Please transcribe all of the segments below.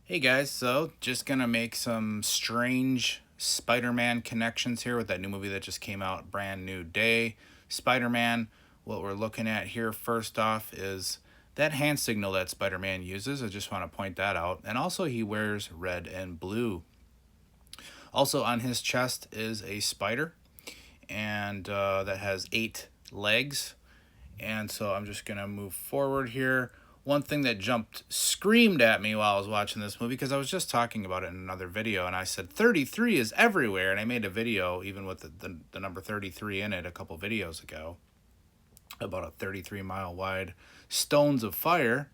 Hey guys, so just gonna make some strange Spider-Man connections here with that new movie that just came out, Brand New Day. Spider-Man, what we're looking at here first off is that hand signal that Spider-Man uses. I just want to point that out. And also he wears red and blue. Also on his chest is a spider, and that has 8 legs. And so I'm just gonna move forward here. One thing that screamed at me while I was watching this movie, because I was just talking about it in another video, and I said 33 is everywhere, and I made a video even with the number 33 in it a couple videos ago about a 33-mile wide stones of fire.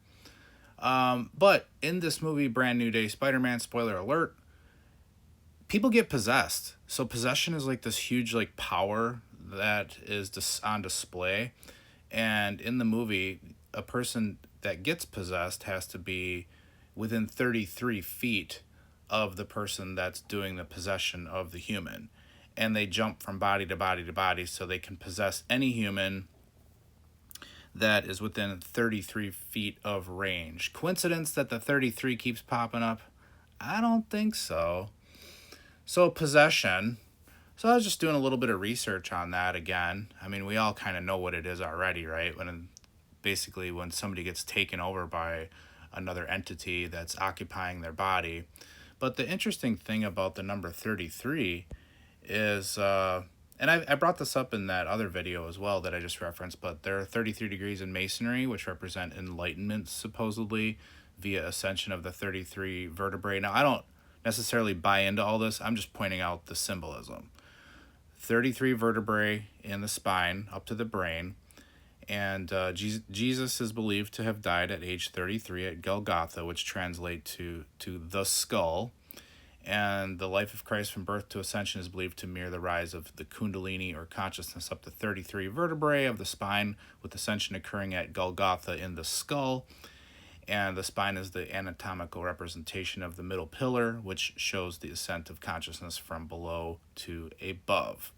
But in this movie, Brand New Day Spider-Man, spoiler alert, people get possessed. So possession is like this huge like power that is on display. And in the movie, a person that gets possessed has to be within 33 feet of the person that's doing the possession of the human. And they jump from body to body to body so they can possess any human that is within 33 feet of range. Coincidence that the 33 keeps popping up? I don't think so. So, possession. So I was just doing a little bit of research on that again. I mean, we all kind of know what it is already, right? When somebody gets taken over by another entity that's occupying their body. But the interesting thing about the number 33 is, and I brought this up in that other video as well that I just referenced, but there are 33 degrees in Masonry, which represent enlightenment, supposedly, via ascension of the 33 vertebrae. Now, I don't necessarily buy into all this. I'm just pointing out the symbolism. 33 vertebrae in the spine up to the brain. And Jesus is believed to have died at age 33 at Golgotha, which translates to the skull. And the life of Christ from birth to ascension is believed to mirror the rise of the Kundalini or consciousness up to 33 vertebrae of the spine, with ascension occurring at Golgotha in the skull. And the spine is the anatomical representation of the middle pillar, which shows the ascent of consciousness from below to above.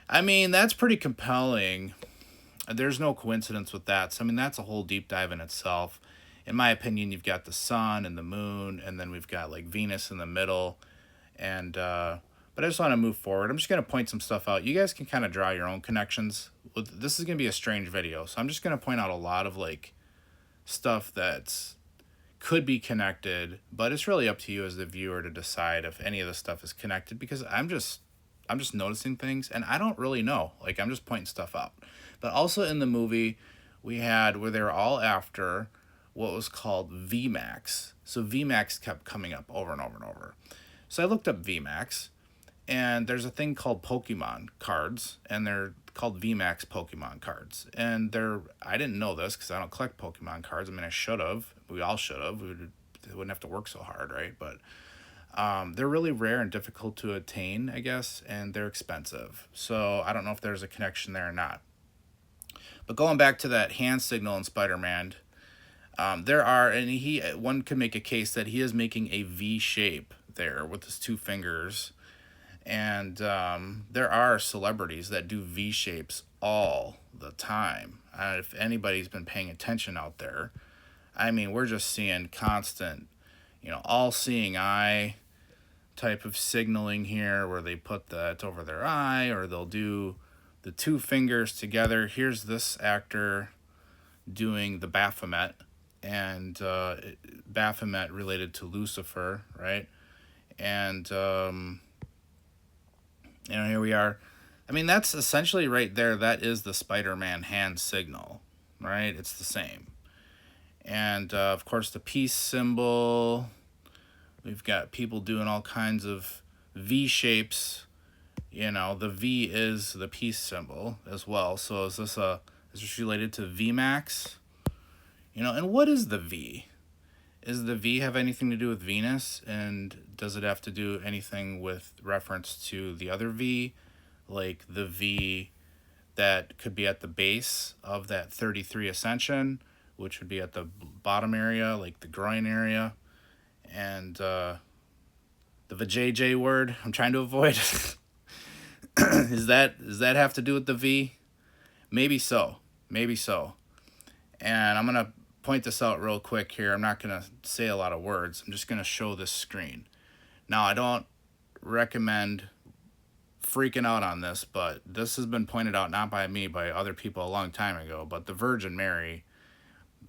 I mean, that's pretty compelling. There's no coincidence with that. So, I mean, that's a whole deep dive in itself. In my opinion, you've got the sun and the moon, and then we've got like Venus in the middle. And, but I just want to move forward. I'm just going to point some stuff out. You guys can kind of draw your own connections. This is going to be a strange video. So I'm just going to point out a lot of like stuff that's could be connected, but it's really up to you as the viewer to decide if any of this stuff is connected, because I'm just noticing things and I don't really know. Like, I'm just pointing stuff out. But also in the movie, we had where they were all after what was called VMAX. So VMAX kept coming up over and over and over. So I looked up VMAX, and there's a thing called Pokemon cards, and they're called VMAX Pokemon cards. And I didn't know this because I don't collect Pokemon cards. I mean, I should have. We all should have. Wouldn't have to work so hard, right? But they're really rare and difficult to attain, I guess, and they're expensive. So I don't know if there's a connection there or not. But going back to that hand signal in Spider-Man, one could make a case that he is making a V shape there with his 2 fingers. And there are celebrities that do V shapes all the time. If anybody's been paying attention out there, I mean, we're just seeing constant, all-seeing eye type of signaling here, where they put that over their eye, or they'll do the 2 fingers together. Here's this actor doing the Baphomet, and Baphomet related to Lucifer, right? And here we are. I mean, that's essentially right there. That is the Spider-Man hand signal, right? It's the same. And of course, the peace symbol. We've got people doing all kinds of V shapes. The V is the peace symbol as well. So is this related to VMAX? And what is the V? Does the V have anything to do with Venus? And does it have to do anything with reference to the other V? Like the V that could be at the base of that 33 ascension, which would be at the bottom area, like the groin area. And the vajayjay word I'm trying to avoid. Does that have to do with the V? Maybe so. And I'm going to point this out real quick here. I'm not going to say a lot of words. I'm just going to show this screen. Now, I don't recommend freaking out on this, but this has been pointed out not by me, by other people a long time ago. But the Virgin Mary,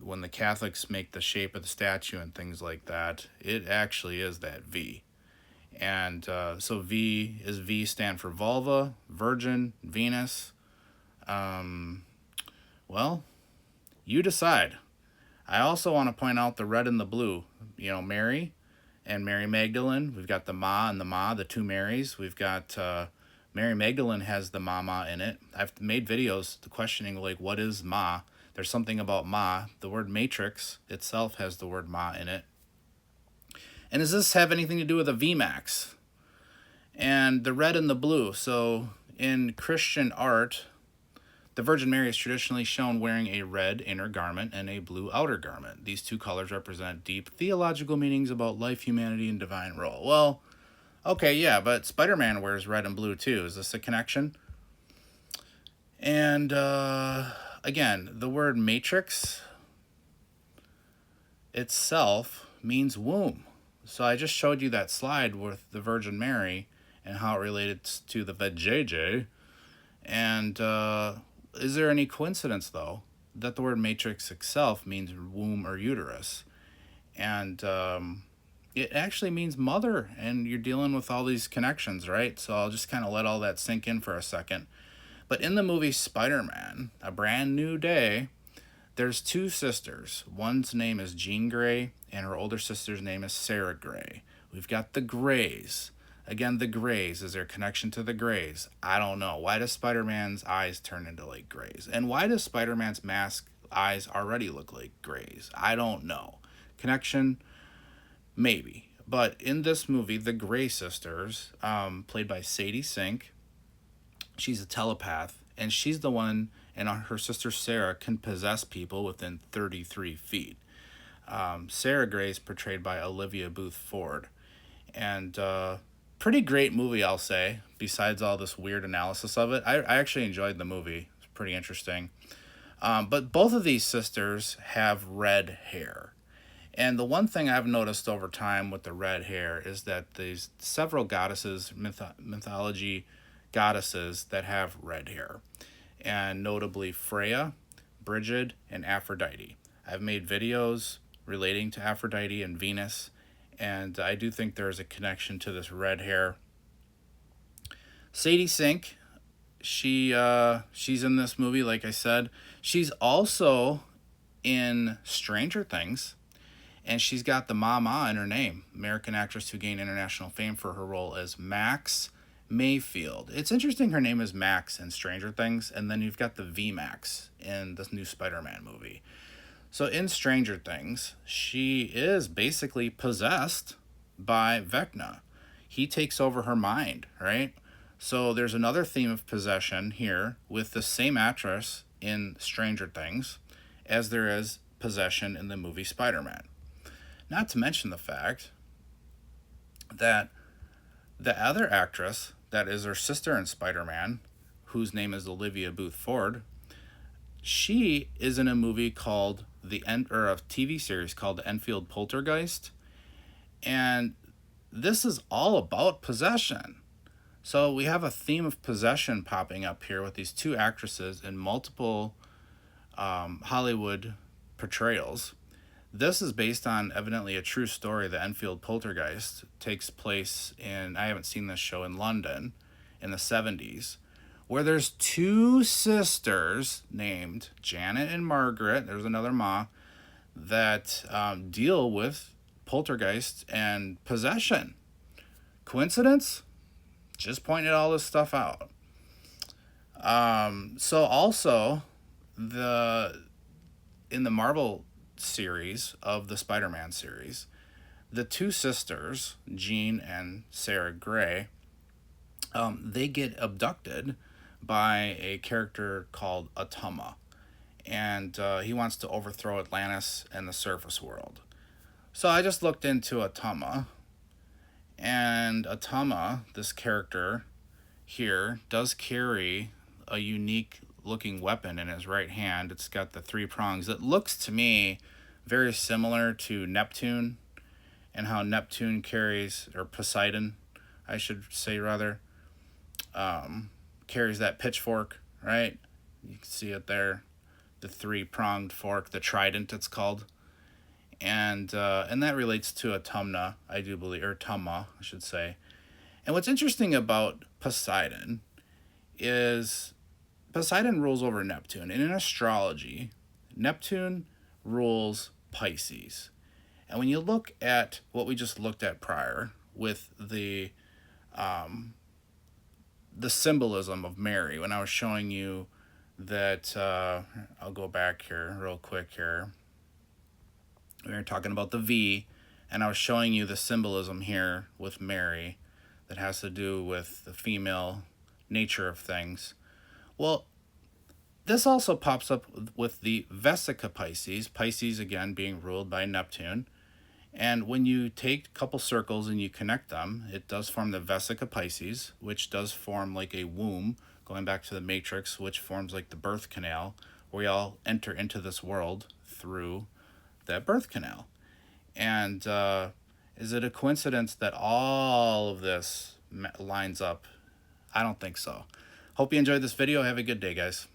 when the Catholics make the shape of the statue and things like that, it actually is that V. And so V stand for vulva, virgin, Venus. Well, you decide. I also want to point out the red and the blue. You know, Mary and Mary Magdalene. We've got the Ma and the Ma, the two Marys. We've got Mary Magdalene has the Ma in it. I've made videos questioning, like, what is Ma? There's something about Ma. The word matrix itself has the word Ma in it. And does this have anything to do with a VMAX? And the red and the blue. So in Christian art, the Virgin Mary is traditionally shown wearing a red inner garment and a blue outer garment. These two colors represent deep theological meanings about life, humanity, and divine role. Well, okay, yeah, but Spider-Man wears red and blue too. Is this a connection? And again, the word matrix itself means womb. So I just showed you that slide with the Virgin Mary and how it related to the vajayjay. And is there any coincidence, though, that the word matrix itself means womb or uterus? And it actually means mother, and you're dealing with all these connections, right? So I'll just kind of let all that sink in for a second. But in the movie Spider-Man, A Brand New Day, there's two sisters. One's name is Jean Grey, and her older sister's name is Sarah Grey. We've got the Greys. Again, the Greys. Is there a connection to the Greys? I don't know. Why does Spider-Man's eyes turn into, like, Greys? And why does Spider-Man's mask eyes already look like Greys? I don't know. Connection? Maybe. But in this movie, the Grey sisters, played by Sadie Sink, she's a telepath, and she's the one, and her sister Sara can possess people within 33 feet. Sarah Grey is portrayed by Olivia Booth Ford. And pretty great movie, I'll say, besides all this weird analysis of it. I actually enjoyed the movie. It's pretty interesting. But both of these sisters have red hair. And the one thing I've noticed over time with the red hair is that there's several goddesses, mythology goddesses that have red hair. And notably Freyja, Bridget, and Aphrodite. I've made videos relating to Aphrodite and Venus, and I do think there's a connection to this red hair. Sadie Sink, she's in this movie, like I said. She's also in Stranger Things, and she's got the Mama in her name, American actress who gained international fame for her role as Max Mayfield. It's interesting her name is Max in Stranger Things, and then you've got the VMAX in this new Spider-Man movie. So in Stranger Things, she is basically possessed by Vecna. He takes over her mind, right? So there's another theme of possession here with the same actress in Stranger Things as there is possession in the movie Spider-Man. Not to mention the fact that the other actress that is her sister in Spider-Man, whose name is Olivia Booth Ford, she is in a movie called a TV series called the Enfield Poltergeist, and this is all about possession. So we have a theme of possession popping up here with these two actresses in multiple Hollywood portrayals. This is based on evidently a true story. The Enfield Poltergeist takes place in, I haven't seen this show, in London in the 70s, where there's two sisters named Janet and Margaret, there's another Ma, that deal with poltergeist and possession. Coincidence? Just pointed all this stuff out. So also, in the Marvel series of the Spider-Man series, the two sisters, Jean and Sarah Grey, they get abducted by a character called Attuma, and he wants to overthrow Atlantis and the surface world. So I just looked into Attuma, and Attuma, this character here, does carry a unique looking weapon in his right hand. It's got the three prongs. It looks to me very similar to Neptune, and how Neptune carries, or Poseidon, I should say rather, carries that pitchfork, right? You can see it there, the three-pronged fork, the trident it's called. And that relates to Attuma, I do believe, or Tama, I should say. And what's interesting about Poseidon is Poseidon rules over Neptune. And in astrology, Neptune rules Pisces. And when you look at what we just looked at prior with the symbolism of Mary, when I was showing you that, I'll go back here real quick here. We were talking about the V, and I was showing you the symbolism here with Mary that has to do with the female nature of things. Well, this also pops up with the Vesica Pisces, Pisces again being ruled by Neptune. And when you take a couple circles and you connect them, it does form the Vesica Pisces, which does form like a womb, going back to the Matrix, which forms like the birth canal, where we all enter into this world through that birth canal. And is it a coincidence that all of this lines up? I don't think so. Hope you enjoyed this video. Have a good day, guys.